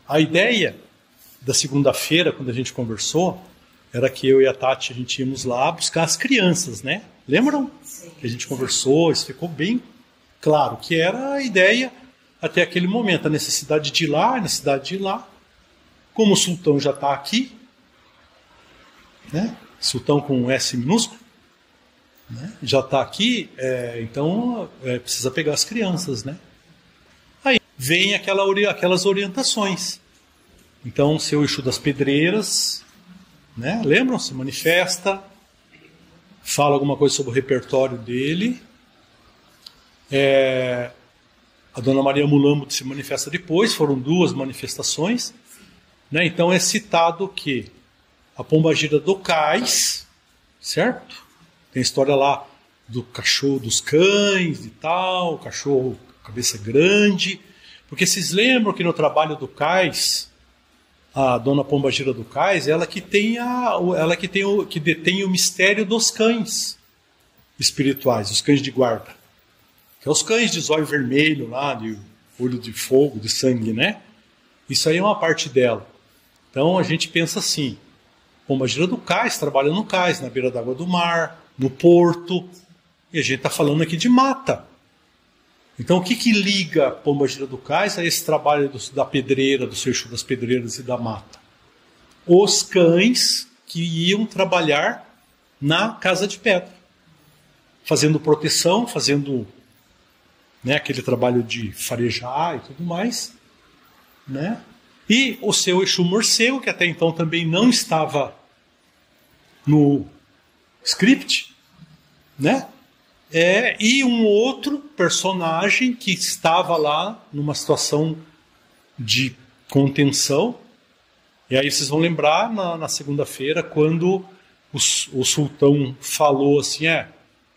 A ideia da segunda-feira, quando a gente conversou, era que eu e a Tati, a gente íamos lá buscar as crianças, né? Lembram? Sim. Que a gente conversou, isso ficou bem claro, que era a ideia até aquele momento, a necessidade de ir lá, a necessidade de ir lá. Como o sultão já está aqui, né? Sultão com um S minúsculo, né? Já está aqui, então precisa pegar as crianças, né? Aí vem aquelas orientações. Então, o seu Exu das Pedreiras, né? Lembram? Se manifesta, fala alguma coisa sobre o repertório dele. A Dona Maria Mulambo se manifesta depois, foram 2 manifestações, né? Então é citado que a Pombagira do Cais, certo? Tem a história lá do cachorro dos cães e tal, o cachorro cabeça grande, porque vocês lembram que no trabalho do Cais, a Dona Pombagira do Cais, ela que detém o mistério dos cães espirituais, os cães de guarda. Que é os cães de zóio vermelho lá, de olho de fogo, de sangue, né? Isso aí é uma parte dela. Então a gente pensa assim, Pombagira do Cais trabalha no cais, na beira d'água do mar, no porto, e a gente está falando aqui de mata. Então o que liga a Pombagira do Cais a esse trabalho da pedreira, do seu Exu das Pedreiras e da mata? Os cães que iam trabalhar na casa de pedra, fazendo proteção, fazendo, né, aquele trabalho de farejar e tudo mais, né? E o seu Exu morcego, que até então também não estava no script, né? E um outro personagem que estava lá numa situação de contenção. E aí vocês vão lembrar na segunda-feira, quando o sultão falou assim,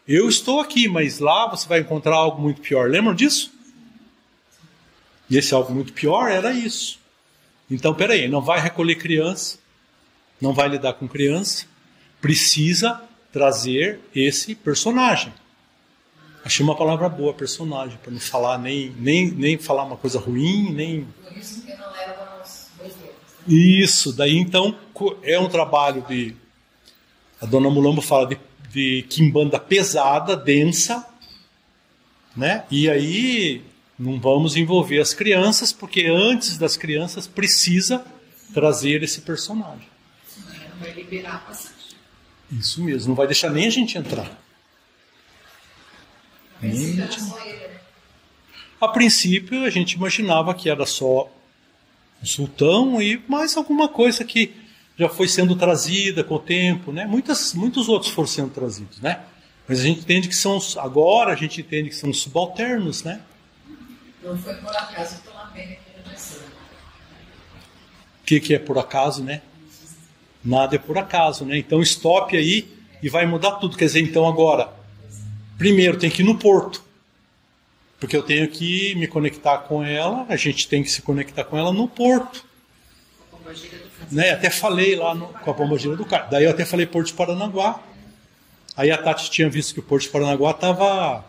eu estou aqui, mas lá você vai encontrar algo muito pior. Lembram disso? E esse algo muito pior era isso. Então, peraí, não vai recolher criança, não vai lidar com criança, precisa trazer esse personagem. Achei uma palavra boa, personagem, para não falar nem falar uma coisa ruim, nem... Por isso que não leva os 2 dedos. Isso, daí então é um trabalho de... A Dona Mulambo fala de quimbanda pesada, densa, né? E aí não vamos envolver as crianças, porque antes das crianças precisa trazer esse personagem. Vai liberar a passagem. Isso mesmo, não vai deixar nem a gente entrar. A princípio a gente imaginava que era só o sultão e mais alguma coisa que já foi sendo trazida com o tempo, né? Muitos outros foram sendo trazidos, né? Mas a gente entende que agora a gente entende que são subalternos, né? Não foi por acaso pela pena que ele nasceu. O que é por acaso, né? Nada é por acaso, né? Então stop aí e vai mudar tudo. Quer dizer, então agora, primeiro tem que ir no porto, porque eu tenho que me conectar com ela, a gente tem que se conectar com ela no porto. Né? Até falei lá com a Pombagira do Cais. Daí eu até falei Porto de Paranaguá. Aí a Tati tinha visto que o Porto de Paranaguá estava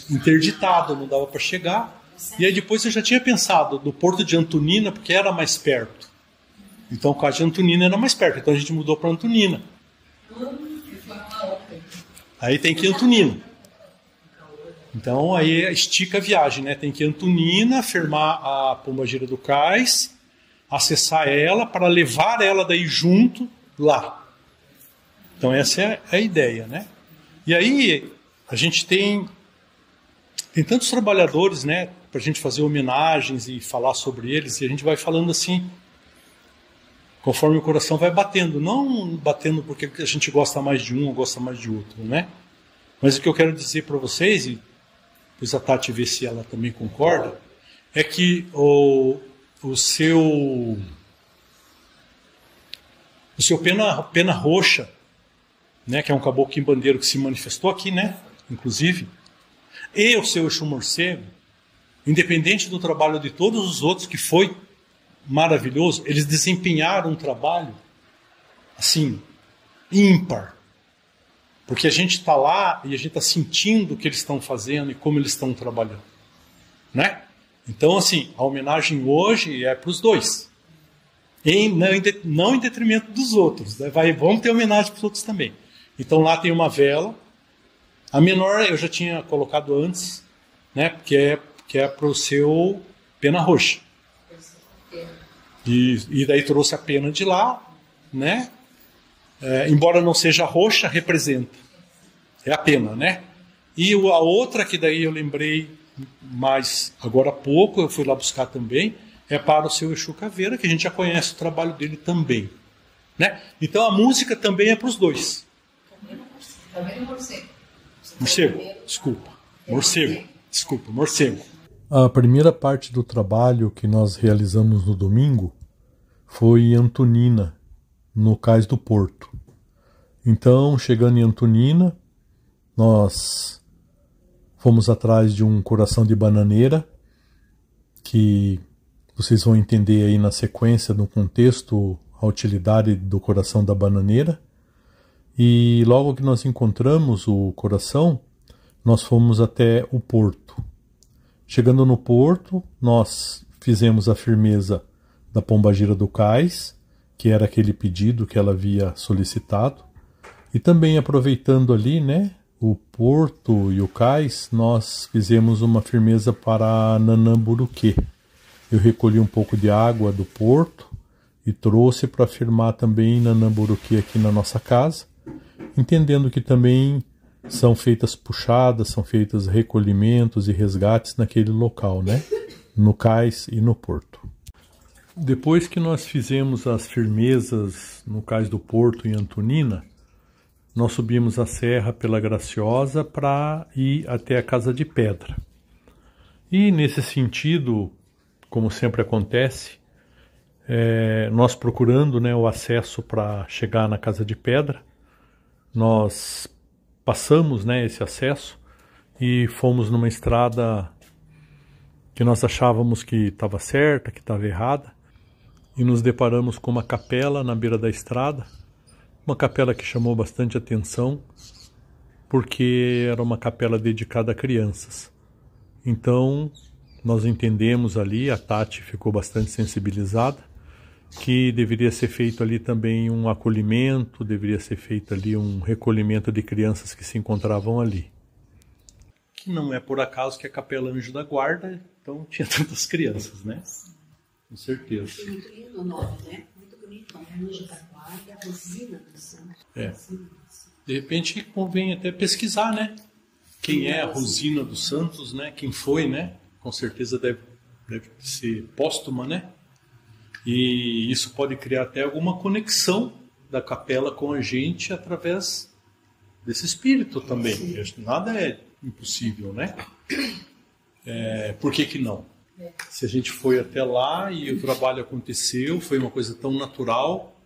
interditado, não dava para chegar. E aí depois eu já tinha pensado no Porto de Antonina, porque era mais perto. Então o caso de Antonina era mais perto, então a gente mudou para Antonina. Aí tem que ir Antonina. Então aí estica a viagem, né? Tem que ir Antonina, firmar a Pombagira do Cais, acessar ela para levar ela daí junto lá. Então essa é a ideia, né? E aí a gente tem tantos trabalhadores, né? Para a gente fazer homenagens e falar sobre eles, e a gente vai falando assim, conforme o coração vai batendo, não batendo porque a gente gosta mais de um ou gosta mais de outro, né? Mas o que eu quero dizer para vocês, e depois a Tati vê se ela também concorda, é que o seu Pena Roxa, né, que é um caboclo quimbandeiro que se manifestou aqui, né, inclusive, e o seu Exu Morcego, independente do trabalho de todos os outros, que foi maravilhoso, eles desempenharam um trabalho, assim, ímpar. Porque a gente está lá e a gente está sentindo o que eles estão fazendo e como eles estão trabalhando. Né? Então, assim, a homenagem hoje é para os dois. Não em detrimento dos outros. Né? Vamos ter homenagem para os outros também. Então lá tem uma vela. A menor eu já tinha colocado antes, né? Que é para o seu pena roxa. E daí trouxe a pena de lá, né? Embora não seja roxa, representa. É a pena, né? E a outra que daí eu lembrei mais agora há pouco, eu fui lá buscar também, é para o seu Exu Caveira, que a gente já conhece o trabalho dele também. Né? Então a música também é para os dois. Também é morcego. Morcego, desculpa. Morcego. A primeira parte do trabalho que nós realizamos no domingo foi em Antonina, no Cais do Porto. Então, chegando em Antonina, nós fomos atrás de um coração de bananeira, que vocês vão entender aí na sequência, no contexto, a utilidade do coração da bananeira. E logo que nós encontramos o coração, nós fomos até o porto. Chegando no porto, nós fizemos a firmeza da pombagira do cais, que era aquele pedido que ela havia solicitado. E também aproveitando ali, né, o porto e o cais, nós fizemos uma firmeza para Nanamburuquê. Eu recolhi um pouco de água do porto e trouxe para firmar também Nanamburuquê aqui na nossa casa, entendendo que também são feitas puxadas, são feitos recolhimentos e resgates naquele local, né? No cais e no porto. Depois que nós fizemos as firmezas no cais do porto em Antonina, nós subimos a serra pela Graciosa para ir até a Casa de Pedra. E nesse sentido, como sempre acontece, nós procurando, né, o acesso para chegar na Casa de Pedra, nós passamos, né, esse acesso e fomos numa estrada que nós achávamos que estava certa, que estava errada, e nos deparamos com uma capela na beira da estrada, uma capela que chamou bastante atenção, porque era uma capela dedicada a crianças. Então, nós entendemos ali, a Tati ficou bastante sensibilizada, que deveria ser feito ali também um acolhimento, deveria ser feito ali um recolhimento de crianças que se encontravam ali. Que não é por acaso que a Capela Anjo da Guarda, então tinha tantas crianças, né? Com certeza. Muito lindo o nome, né? Muito bonito. Anjo da Guarda, Rosina dos Santos. De repente convém até pesquisar, né? Quem é a Rosina dos Santos, né? Quem foi, né? Com certeza deve ser póstuma, né? E isso pode criar até alguma conexão da capela com a gente através desse espírito também. Sim. Nada é impossível, né? Por que não? Se a gente foi até lá e o trabalho aconteceu, foi uma coisa tão natural,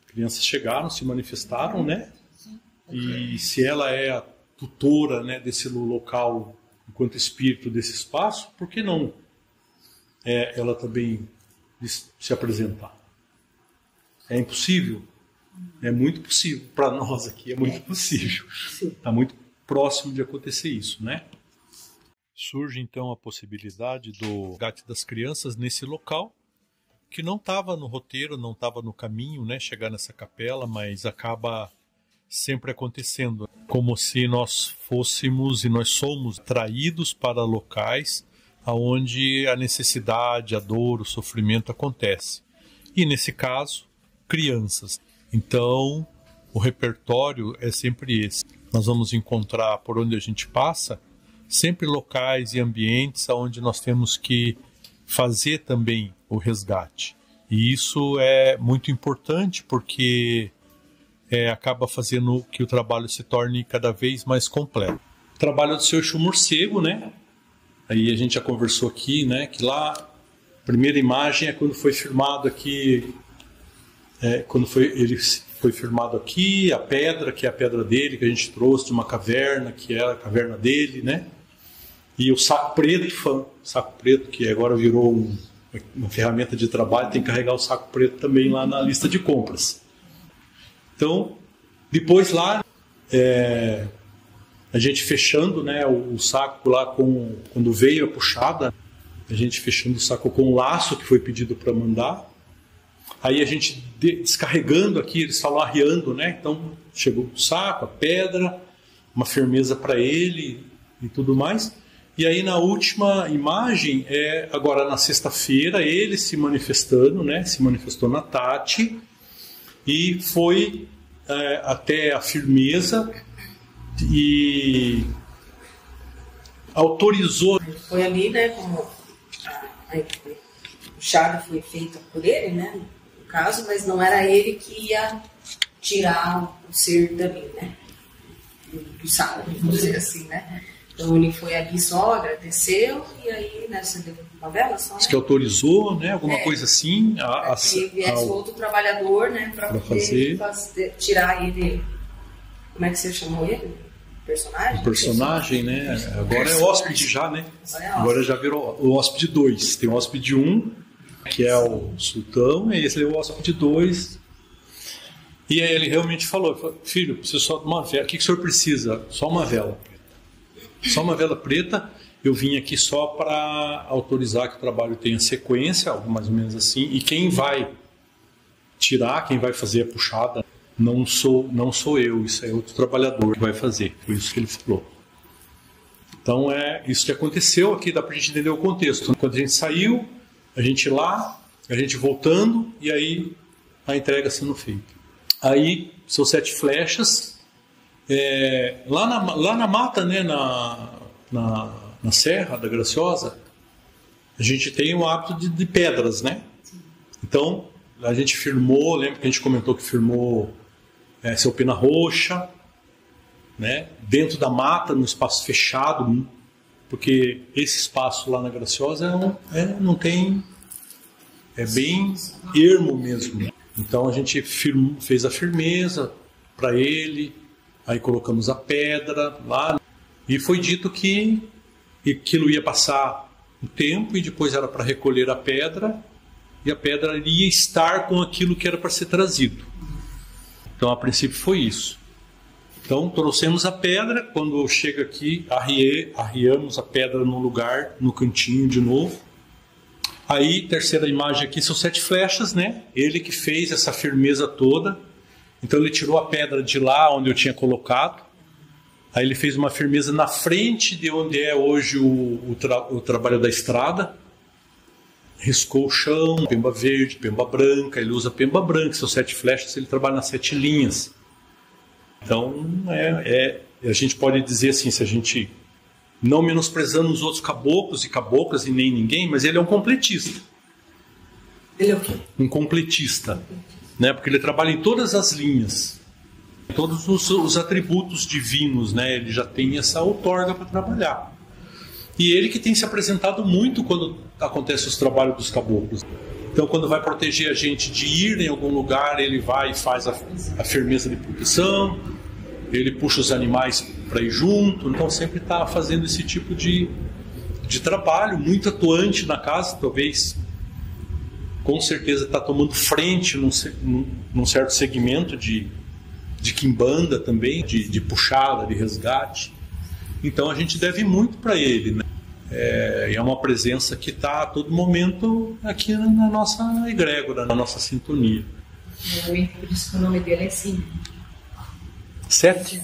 crianças chegaram, se manifestaram, né? E se ela é a tutora, né, desse local, enquanto espírito desse espaço, por que não ela também se apresentar? É impossível? É muito possível. Para nós aqui é muito possível. Está muito próximo de acontecer isso, né? Surge então a possibilidade do resgate das crianças nesse local, que não estava no roteiro, não estava no caminho, né, chegar nessa capela, mas acaba sempre acontecendo, como se nós fôssemos e nós somos atraídos para locais onde a necessidade, a dor, o sofrimento acontece. E nesse caso, crianças. Então, o repertório é sempre esse. Nós vamos encontrar por onde a gente passa sempre locais e ambientes onde nós temos que fazer também o resgate. E isso é muito importante porque acaba fazendo que o trabalho se torne cada vez mais completo. O trabalho do seu Exu Morcego, né? Aí a gente já conversou aqui, né? Que lá, a primeira imagem é quando foi firmado aqui, ele foi firmado aqui, a pedra, que é a pedra dele, que a gente trouxe de uma caverna, que era a caverna dele, né? E o saco preto, que agora virou uma ferramenta de trabalho, tem que carregar o saco preto também lá na lista de compras. Então, depois lá, a gente fechando, né, o saco lá quando veio a puxada, a gente fechando o saco com o laço que foi pedido para mandar. Aí a gente descarregando aqui, eles falam arriando, né? Então chegou o saco, a pedra, uma firmeza para ele e tudo mais. E aí na última imagem, agora na sexta-feira, ele se manifestando, né? Se manifestou na Tati e foi até a firmeza e autorizou. Foi ali, né? Como o chave foi feito por ele, né? No caso, mas não era ele que ia tirar o ser dali, né? Do sábado, vamos dizer assim, né? Então ele foi ali só, agradeceu e aí, né, você deu uma vela só, né? Diz que autorizou, né? Alguma coisa assim. Que viesse outro trabalhador, né? Para fazer, tirar ele. Como é que você chamou ele? Personagem? O personagem, né? Agora é hóspede já, né? Agora já virou o hóspede 2. Tem o hóspede 1, que é o sultão, e esse é o hóspede 2. E aí ele realmente falou, filho, preciso só de uma vela. O que o senhor precisa? Só uma vela. Só uma vela preta. Eu vim aqui só para autorizar que o trabalho tenha sequência, algo mais ou menos assim. E quem vai tirar, quem vai fazer a puxada, não sou eu. Isso é outro trabalhador que vai fazer. Foi isso que ele falou. Então é isso que aconteceu aqui, dá para a gente entender o contexto. Quando a gente saiu, a gente lá, a gente voltando e aí a entrega sendo feita. Aí, são 7 flechas. Lá na mata, né, na Serra da Graciosa, a gente tem o hábito de pedras, né? Então, a gente firmou, lembra que a gente comentou que firmou seu pena roxa, né? Dentro da mata, no espaço fechado, porque esse espaço lá na Graciosa não tem... É bem ermo mesmo, né? Então a gente fez a firmeza para ele, aí colocamos a pedra lá, e foi dito que aquilo ia passar um tempo e depois era para recolher a pedra, e a pedra iria estar com aquilo que era para ser trazido. Então a princípio foi isso. Então trouxemos a pedra, quando chega aqui, arriamos a pedra no lugar, no cantinho de novo. Aí, terceira imagem aqui, são 7 flechas, né? Ele que fez essa firmeza toda. Então ele tirou a pedra de lá onde eu tinha colocado. Aí ele fez uma firmeza na frente de onde é hoje o trabalho da estrada. Riscou o chão, pemba verde, pemba branca. Ele usa pemba branca, são 7 flechas, ele trabalha nas 7 linhas. Então, a gente pode dizer assim, se a gente... Não menosprezando os outros caboclos e caboclas e nem ninguém, mas ele é um completista. Ele é o quê? Um completista, né? Porque ele trabalha em todas as linhas, todos os atributos divinos, né? Ele já tem essa outorga para trabalhar. E ele que tem se apresentado muito quando acontece os trabalhos dos caboclos. Então, quando vai proteger a gente de ir em algum lugar, ele vai e faz a firmeza de proteção, ele puxa os animais para ir junto, então sempre está fazendo esse tipo de trabalho, muito atuante na casa, talvez, com certeza está tomando frente num certo segmento de quimbanda também, de puxada, de resgate. Então a gente deve muito para ele, né? É uma presença que está a todo momento aqui na nossa egrégora, na nossa sintonia. Por isso que o nome dele é assim. 7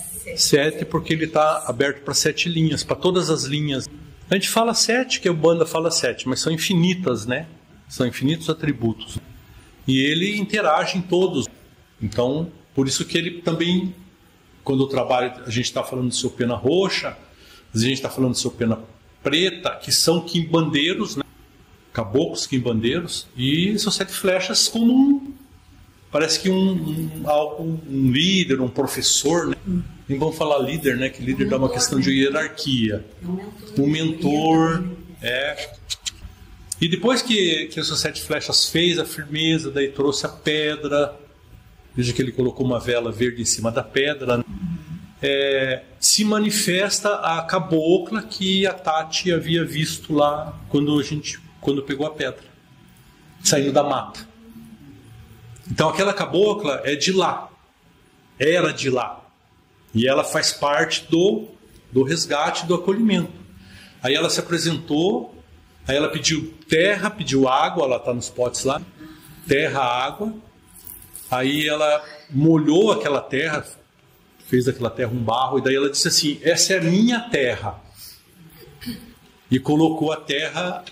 porque ele está aberto para 7 linhas, para todas as linhas. A gente fala 7, que a banda fala 7, mas são infinitas, né? São infinitos atributos. E ele interage em todos. Então, por isso que ele também, quando eu trabalho, a gente está falando do seu pena roxa, às vezes a gente está falando do seu pena preta, que são quimbandeiros, né? Caboclos quimbandeiros, e são 7 flechas como parece que um líder, um professor, né? Nem vamos falar líder, né? Que líder dá uma questão de hierarquia. Um mentor, E depois que essas 7 flechas fez a firmeza, daí trouxe a pedra, veja que ele colocou uma vela verde em cima da pedra, se manifesta a cabocla que a Tati havia visto lá quando pegou a pedra, saindo da mata. Então aquela cabocla é de lá, era de lá, e ela faz parte do resgate, do acolhimento. Aí ela se apresentou Aí ela pediu terra, pediu água, ela está nos potes lá, terra, água. Aí ela molhou aquela terra, fez daquela terra um barro, e daí ela disse assim, essa é a minha terra. E colocou a terra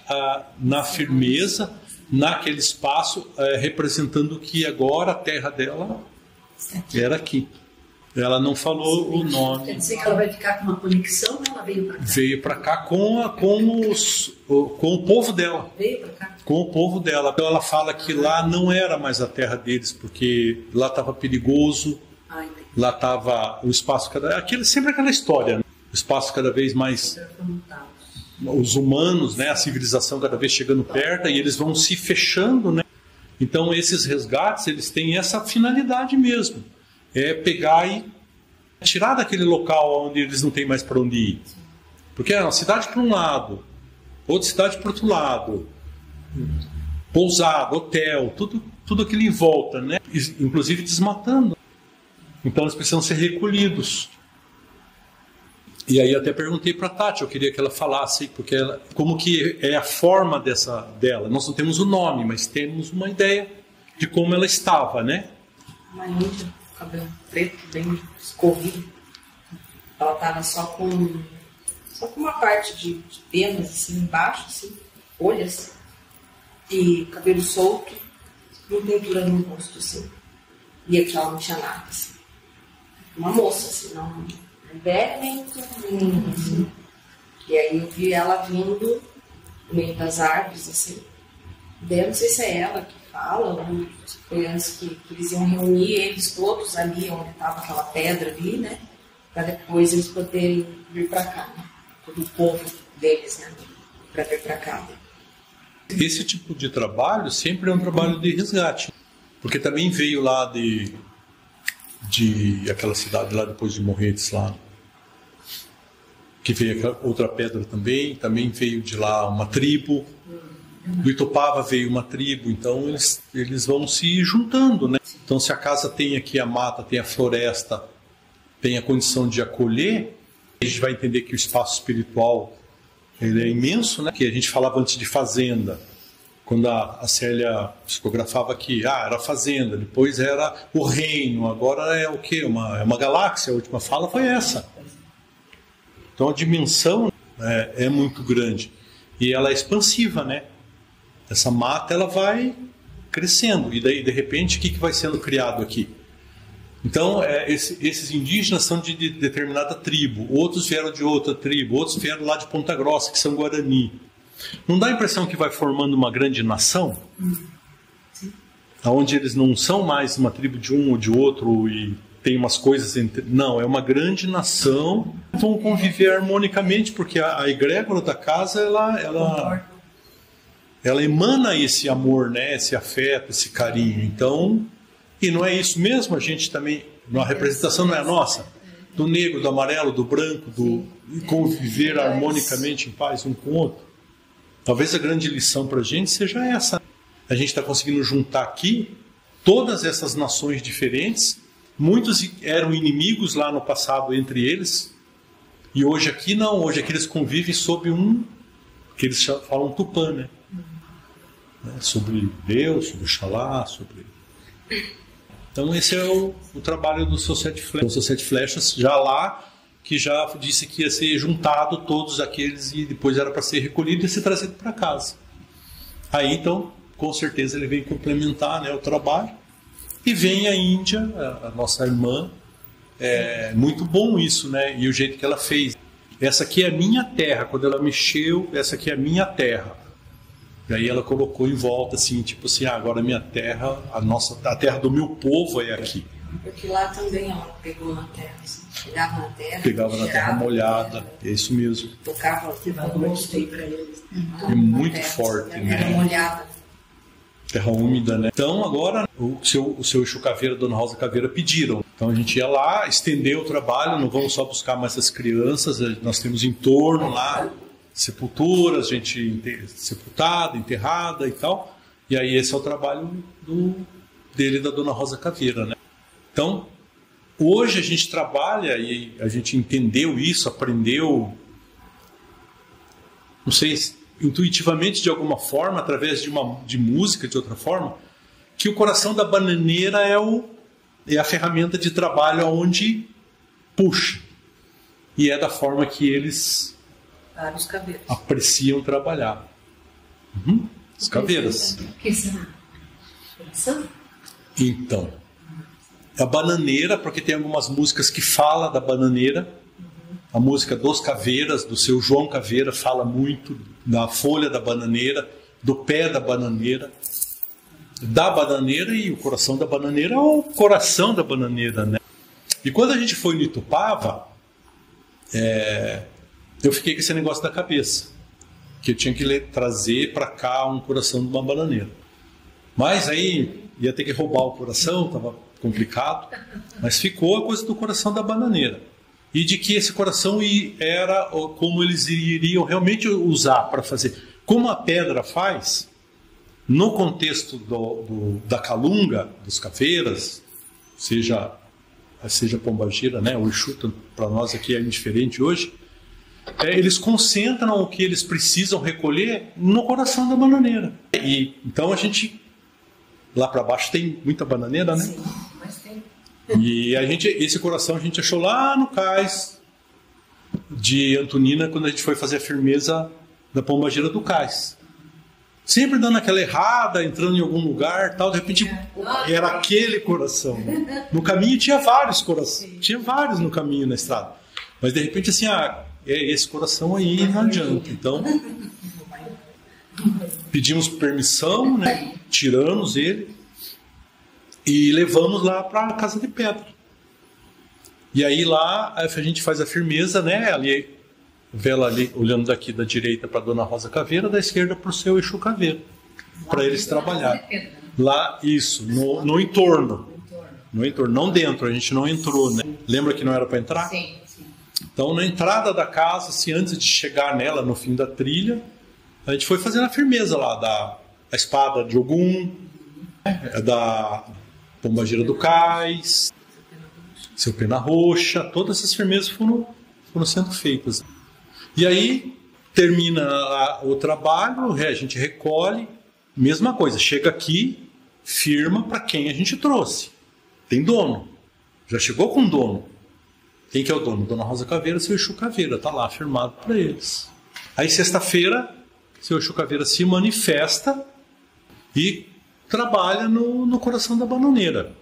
na firmeza, naquele espaço, representando que agora a terra dela era aqui. Ela não falou o nome. Quer dizer que ela vai ficar com uma conexão, né? Ela veio para cá. Veio para cá com o povo dela. Veio para cá. Com o povo dela. Então ela fala que lá não era mais a terra deles, porque lá estava perigoso, lá estava o espaço sempre aquela história, né? O espaço cada vez mais... Os humanos, né? A civilização cada vez chegando perto, e eles vão se fechando, né? Então esses resgates, eles têm essa finalidade mesmo. É pegar e tirar daquele local onde eles não têm mais para onde ir. Porque é uma cidade para um lado, outra cidade para outro lado, pousada, hotel, tudo aquilo em volta, né? Inclusive desmatando. Então eles precisam ser recolhidos. E aí até perguntei para a Tati, eu queria que ela falasse, porque como que é a forma dela. Nós não temos o nome, mas temos uma ideia de como ela estava, né? Uma índia, cabelo preto, bem escorrido. Ela estava só com uma parte de penas assim embaixo, assim, folhas, e cabelo solto, e pintura no rosto, assim. E aqui ela não tinha nada, assim. Uma moça, assim, não velha nem menina, assim. E aí eu vi ela vindo no meio das árvores, assim. Daí eu não sei se é ela que fala, ou foi antes que eles iam reunir eles todos ali, onde estava aquela pedra ali, né? Para depois eles poderem vir para cá, né? Todo o povo deles, né? Para vir para cá. Esse tipo de trabalho sempre é um trabalho de resgate. Porque também veio lá de aquela cidade lá depois de Morretes lá, que veio aquela outra pedra também veio de lá uma tribo, do Itopava veio uma tribo, então eles vão se juntando, né? Então se a casa tem aqui a mata, tem a floresta, tem a condição de acolher, a gente vai entender que o espaço espiritual ele é imenso, né? Que a gente falava antes de fazenda. Quando a Célia psicografava aqui, era fazenda, depois era o reino, agora é o quê? É uma galáxia, a última fala foi essa. Então a dimensão é muito grande. E ela é expansiva, né? Essa mata ela vai crescendo. E daí, de repente, o que vai sendo criado aqui? Então, esses indígenas são de determinada tribo, outros vieram de outra tribo, outros vieram lá de Ponta Grossa, que são Guarani. Não dá a impressão que vai formando uma grande nação? Onde eles não são mais uma tribo de um ou de outro e tem umas coisas entre... Não, é uma grande nação. Vão conviver harmonicamente, porque a egrégora da casa, ela emana esse amor, né? Esse afeto, esse carinho. Então, e não é isso mesmo? A gente também... A representação não é a nossa? Do negro, do amarelo, do branco, do conviver harmonicamente em paz um com o outro. Talvez a grande lição para a gente seja essa. A gente está conseguindo juntar aqui todas essas nações diferentes. Muitos eram inimigos lá no passado entre eles. E hoje aqui não. Hoje aqui eles convivem sob que eles falam Tupã, né? Sobre Deus, sobre Oxalá, sobre... Então esse é o trabalho do Seu Sete Flechas. O Seu Sete Flechas já lá, que já disse que ia ser juntado todos aqueles e depois era para ser recolhido e ser trazido para casa. Aí então, com certeza ele vem complementar, né, o trabalho. E vem a Índia, a nossa irmã. É muito bom isso, né? E o jeito que ela fez. Essa aqui é a minha terra. Quando ela mexeu, essa aqui é a minha terra. E aí ela colocou em volta assim, tipo assim, agora a minha terra, a terra do meu povo é aqui. Porque lá também ela pegou na terra, assim, pegava na terra molhada, é isso mesmo. Tocava, mostrei para eles. É muito forte, né? Terra molhada. Terra úmida, né? Então agora o seu Exu Caveira, a Dona Rosa Caveira pediram. Então a gente ia lá, estendeu o trabalho, não vamos só buscar mais as crianças, nós temos em torno lá sepulturas, gente sepultada, enterrada e tal. E aí esse é o trabalho dele e da Dona Rosa Caveira, né? Então, hoje a gente trabalha e a gente entendeu isso, aprendeu. Não sei, intuitivamente, de alguma forma, através de música, de outra forma, que o coração da bananeira é a ferramenta de trabalho onde puxa. E é da forma que eles apreciam trabalhar. As caveiras. O que será? Coração? Então, a bananeira, porque tem algumas músicas que falam da bananeira. A música dos Caveiras, do seu João Caveira, fala muito da folha da bananeira, do pé da bananeira, e o coração da bananeira é o coração da bananeira, né? E quando a gente foi no Itupava, eu fiquei com esse negócio da cabeça, que eu tinha que trazer para cá um coração de uma bananeira. Mas aí ia ter que roubar o coração, estava complicado, mas ficou a coisa do coração da bananeira. E de que esse coração era como eles iriam realmente usar para fazer. Como a pedra faz, no contexto da calunga, dos caveiras, seja pombagira, né? O Exu, para nós aqui é indiferente hoje, eles concentram o que eles precisam recolher no coração da bananeira. E então a gente, lá para baixo tem muita bananeira, né? Sim, mas tem. E esse coração a gente achou lá no cais de Antonina, quando a gente foi fazer a firmeza da pombagira do cais. Sempre dando aquela errada, entrando em algum lugar, tal, de repente era aquele coração. No caminho tinha vários corações, tinha vários no caminho na estrada. Mas de repente assim, esse coração aí não adianta. Então pedimos permissão, né? Tiramos ele e levamos lá para a Casa de Pedra. E aí lá a gente faz a firmeza, né? Ali, vela ali, olhando daqui da direita para Dona Rosa Caveira, da esquerda para o seu Exu Caveira, para eles trabalharem. Lá, isso, no entorno. No entorno, não dentro, a gente não entrou, né? Lembra que não era para entrar? Sim. Então, na entrada da casa, assim, antes de chegar nela, no fim da trilha, a gente foi fazendo a firmeza lá da espada de Ogum, da pombagira do cais, seu pena roxa, todas essas firmezas foram sendo feitas. E aí termina o trabalho, a gente recolhe, mesma coisa, chega aqui, firma para quem a gente trouxe. Tem dono, já chegou com dono. Quem que é o dono? Dona Rosa Caveira, seu Exu Caveira, está lá firmado para eles. Aí sexta-feira, seu Exu Caveira se manifesta e trabalha no coração da bananeira.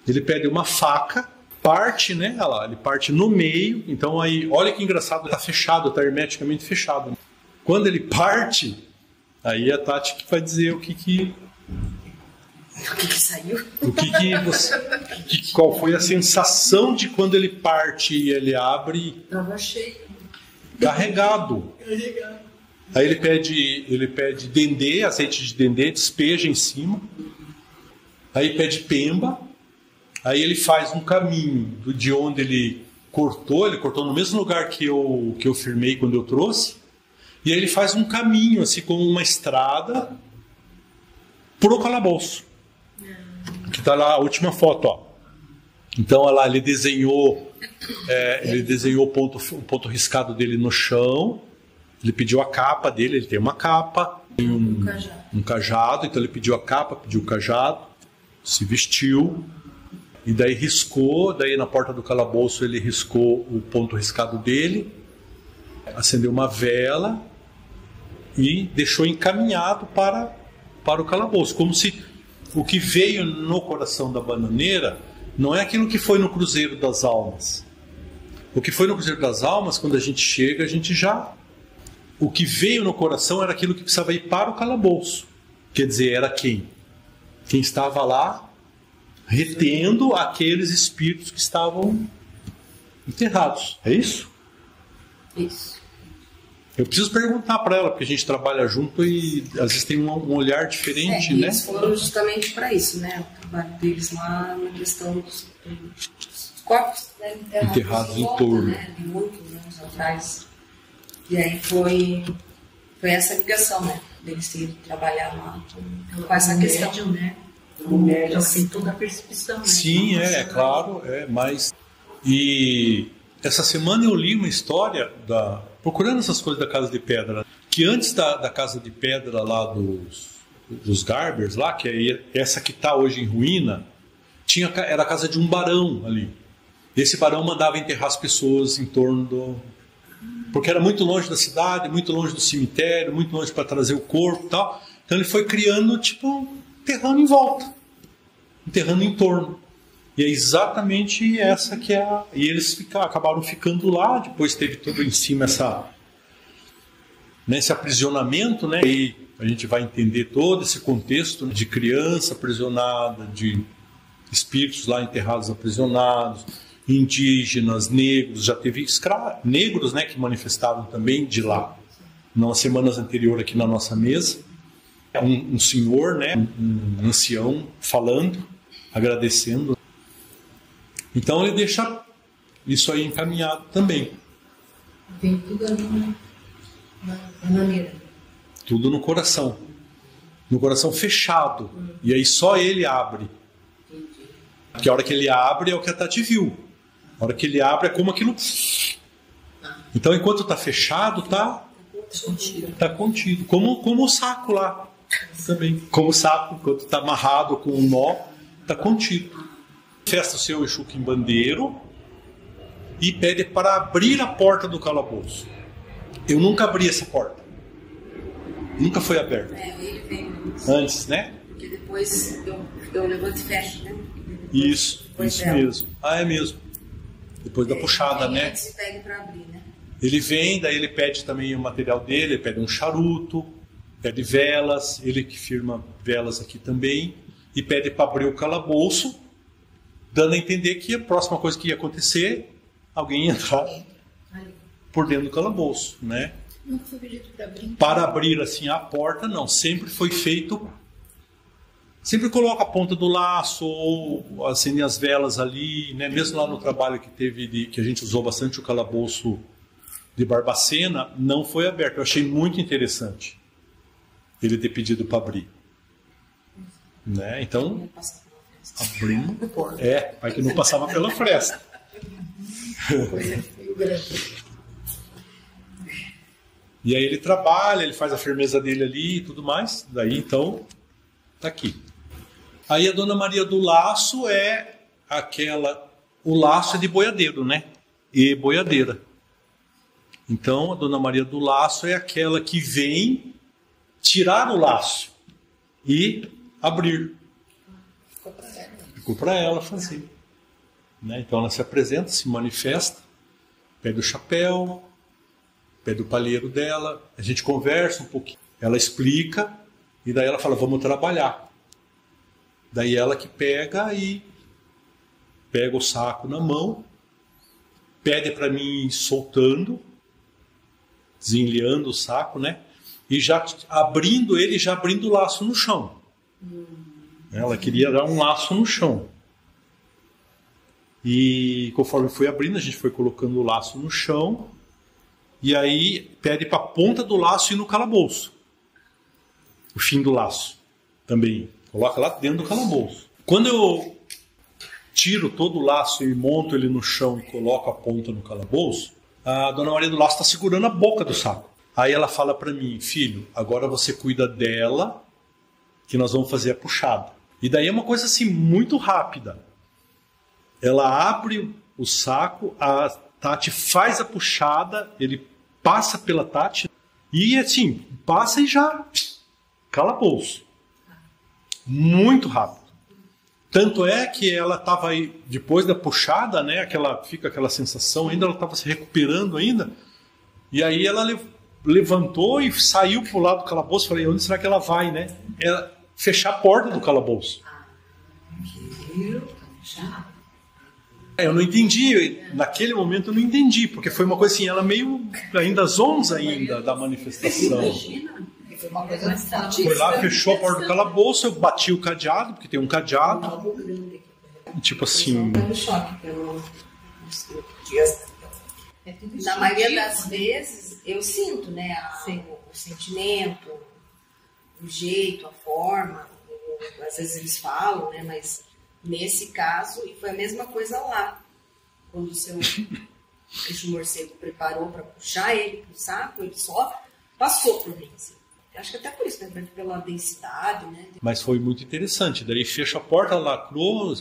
Ele pede uma faca, parte, né? Olha lá, ele parte no meio. Então aí, olha que engraçado, está fechado, está hermeticamente fechado. Quando ele parte, aí a Tati que vai dizer o que saiu. Qual foi a sensação de quando ele parte e ele abre? Estava cheio. Carregado. Aí ele pede dendê, azeite de dendê, despeja em cima. Aí pede pemba. Aí ele faz um caminho de onde ele cortou no mesmo lugar que eu firmei quando eu trouxe. E aí ele faz um caminho, assim como uma estrada, pro calabouço. Que está lá a última foto, ó. Então, olha lá, ele desenhou o ponto riscado dele no chão. Ele pediu a capa dele, ele tem uma capa, tem um cajado, então ele pediu a capa, pediu o cajado, se vestiu, e daí riscou, daí na porta do calabouço ele riscou o ponto riscado dele, acendeu uma vela e deixou encaminhado para o calabouço, como se o que veio no coração da bananeira não é aquilo que foi no Cruzeiro das Almas. O que foi no Cruzeiro das Almas, quando a gente chega, a gente já... O que veio no coração era aquilo que precisava ir para o calabouço. Quer dizer, era quem? Quem estava lá retendo aqueles espíritos que estavam enterrados. É isso? Isso. Eu preciso perguntar para ela, porque a gente trabalha junto e às vezes tem um olhar diferente, né? Eles foram justamente para isso, né? O trabalho deles lá na questão dos corpos, né, enterrados em torno. Né? De muitos anos atrás. E aí foi essa ligação, né? Deles terem trabalhado lá com essa questão. Médium, né? O médium tem toda a percepção, né? Sim, claro, mas... E Essa semana eu li uma história, procurando essas coisas da Casa de Pedra, que antes da Casa de Pedra lá dos Garbers, lá, que é essa que está hoje em ruína, era a casa de um barão ali. Esse barão mandava enterrar as pessoas em torno porque era muito longe da cidade, muito longe do cemitério, muito longe para trazer o corpo e tal. Então ele foi criando, enterrando em volta, enterrando em torno. E é exatamente essa que é a... E eles acabaram ficando lá, depois teve tudo em cima esse aprisionamento, né? E a gente vai entender todo esse contexto de criança aprisionada, de espíritos lá enterrados aprisionados, indígenas, negros, já teve negros, né, que manifestavam também de lá. Nas semanas anteriores aqui na nossa mesa, um senhor, né, um ancião falando, agradecendo. Então ele deixa isso aí encaminhado também. Vem tudo ali na maneira. Tudo no coração fechado. E aí só ele abre. Porque a hora que ele abre é o que a Tati viu. A hora que ele abre é como aquilo... Então enquanto está fechado, está contido. Como o saco lá. Também. Como o saco, enquanto está amarrado com um nó, está contido. Festa o seu Exu Quimbandeiro e pede para abrir a porta do calabouço. Eu nunca abri essa porta. Nunca foi aberta. Ele vem antes, né? Porque depois eu levanto e fecho, né? Isso mesmo. É mesmo. Depois da puxada, né? Se pede para abrir, né? Ele vem, daí ele pede também o material dele, ele pede um charuto, pede velas, ele que firma velas aqui também, e pede para abrir o calabouço, dando a entender que a próxima coisa que ia acontecer, alguém ia entrar por dentro do calabouço, né? Não foi pedido para abrir. Para abrir assim a porta, não. Sempre foi feito. Sempre coloca a ponta do laço ou acende as velas ali, né? Mesmo lá no trabalho que teve que a gente usou bastante o calabouço de Barbacena, não foi aberto. Eu achei muito interessante ele ter pedido para abrir, né? Então abrimos a porta. Para que não passava pela fresta. E aí ele trabalha, ele faz a firmeza dele ali e tudo mais. Daí então tá aqui. Aí a Dona Maria do Laço é aquela... O laço é de boiadeiro, né? E boiadeira. Então a Dona Maria do Laço é aquela que vem tirar o laço e abrir. Ficou para ela fazer. Né? Então ela se apresenta, se manifesta, pede o chapéu, pede o palheiro dela, a gente conversa um pouquinho. Ela explica e daí ela fala, vamos trabalhar. Daí ela que pega o saco na mão, pede para mim ir soltando, desenliando o saco, né? E já abrindo o laço no chão. Ela queria dar um laço no chão. E conforme foi abrindo, a gente foi colocando o laço no chão. E aí pede para a ponta do laço ir no calabouço. O fim do laço também. Coloca lá dentro do calabouço. Quando eu tiro todo o laço e monto ele no chão e coloco a ponta no calabouço, a Dona Maria do Laço está segurando a boca do saco. Aí ela fala para mim, filho, agora você cuida dela, que nós vamos fazer a puxada. E daí é uma coisa assim muito rápida. Ela abre o saco, a Tati faz a puxada, ele passa pela Tati e assim, passa e já calabouço. Muito rápido. Tanto é que ela estava aí, depois da puxada, né, fica aquela sensação ainda, ela estava se recuperando ainda, e aí ela levantou e saiu para o lado do calabouço. Falei, onde será que ela vai, né? Ela fechar a porta do calabouço. Eu não entendi, naquele momento eu não entendi, porque foi uma coisa assim, ela meio ainda zonza ainda da manifestação. Foi uma coisa mais forte. Foi lá, fechou a porta do calabouço, eu bati o cadeado, porque tem um cadeado. Tipo assim. Na maioria das vezes eu sinto, né? O sentimento, o jeito, a forma. Às vezes eles falam, né? Mas nesse caso, e foi a mesma coisa lá. Quando o seu o morcego preparou para puxar ele pro saco, ele só passou por mim, assim. Acho que até por isso, né? Pela densidade, né? Mas foi muito interessante. Daí fecha a porta, lacrou,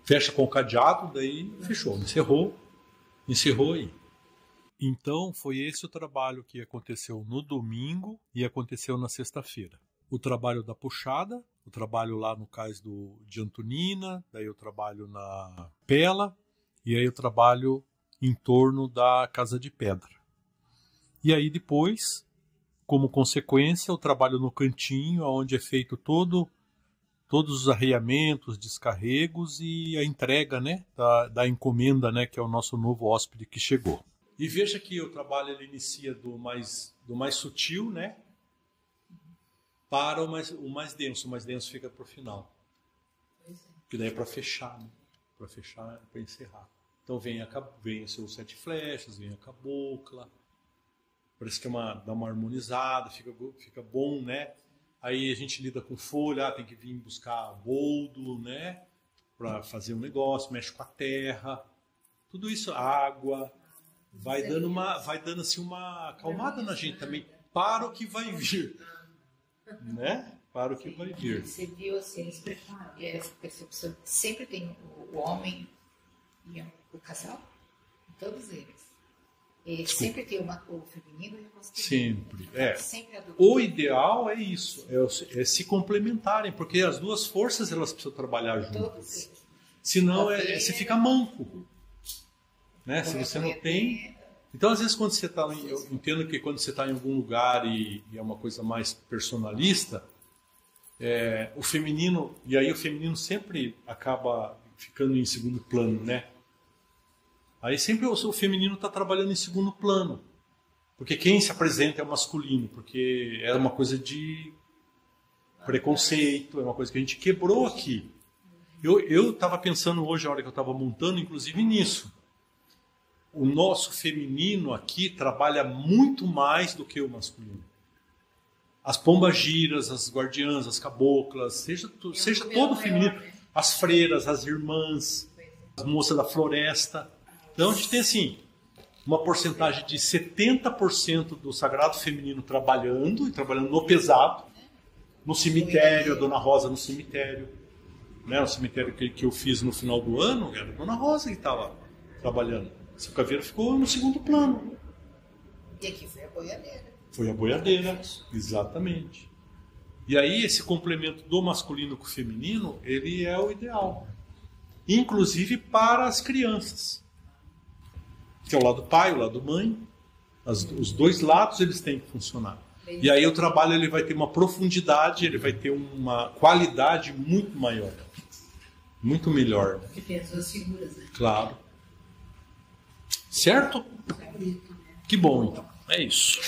fecha com o cadeado, daí fechou, encerrou aí. Então foi esse o trabalho que aconteceu no domingo e aconteceu na sexta-feira. O trabalho da puxada, o trabalho lá no cais de Antonina, daí o trabalho na Pela e aí o trabalho em torno da Casa de Pedra. E aí depois, como consequência, o trabalho no cantinho, onde é feito todos os arreamentos, descarregos e a entrega, né, da encomenda, né, que é o nosso novo hóspede que chegou. E veja que o trabalho ele inicia do mais sutil, né, para o mais denso. O mais denso fica para o final. Que daí é para fechar, né? Para fechar, para encerrar. Então vem os seus 7 flechas, vem a cabocla. Parece que dá uma harmonizada, fica bom, né? Aí a gente lida com folha, tem que vir buscar boldo, né? Para fazer um negócio, mexe com a terra. Tudo isso, água, vai dando assim uma acalmada na gente também, para o que vai vir. Né? Para o que vai vir. Você viu assim, essa percepção, sempre tem o homem e o casal, todos eles. E sempre tem o feminino e o masculino. Sempre. Sempre o ideal é isso, é se complementarem, porque as duas forças elas precisam trabalhar juntas. Senão você fica manco. Né? Se você não tem... Então, às vezes, quando você está... Eu entendo que quando você está em algum lugar e é uma coisa mais personalista, o feminino... E aí o feminino sempre acaba ficando em segundo plano, né? Aí sempre o feminino está trabalhando em segundo plano. Porque quem se apresenta é o masculino. Porque é uma coisa de preconceito, é uma coisa que a gente quebrou aqui. Eu estava pensando hoje, a hora que eu estava montando, inclusive nisso. O nosso feminino aqui trabalha muito mais do que o masculino. As pombagiras, as guardiãs, as caboclas, seja todo feminino. As freiras, as irmãs, as moças da floresta. Então a gente tem assim, uma porcentagem de 70% do sagrado feminino trabalhando no pesado, no cemitério, a Dona Rosa no cemitério. Né? O cemitério que eu fiz no final do ano, era a Dona Rosa que estava trabalhando. Esse caveiro ficou no segundo plano. E aqui foi a boiadeira. Foi a boiadeira, exatamente. E aí esse complemento do masculino com o feminino, ele é o ideal. Inclusive para as crianças. Que é o lado pai, o lado mãe. Os dois lados eles têm que funcionar. E aí o trabalho ele vai ter uma profundidade, ele vai ter uma qualidade muito maior. Muito melhor. Porque tem as duas figuras, né? Claro. Certo? Que bom, então. É isso.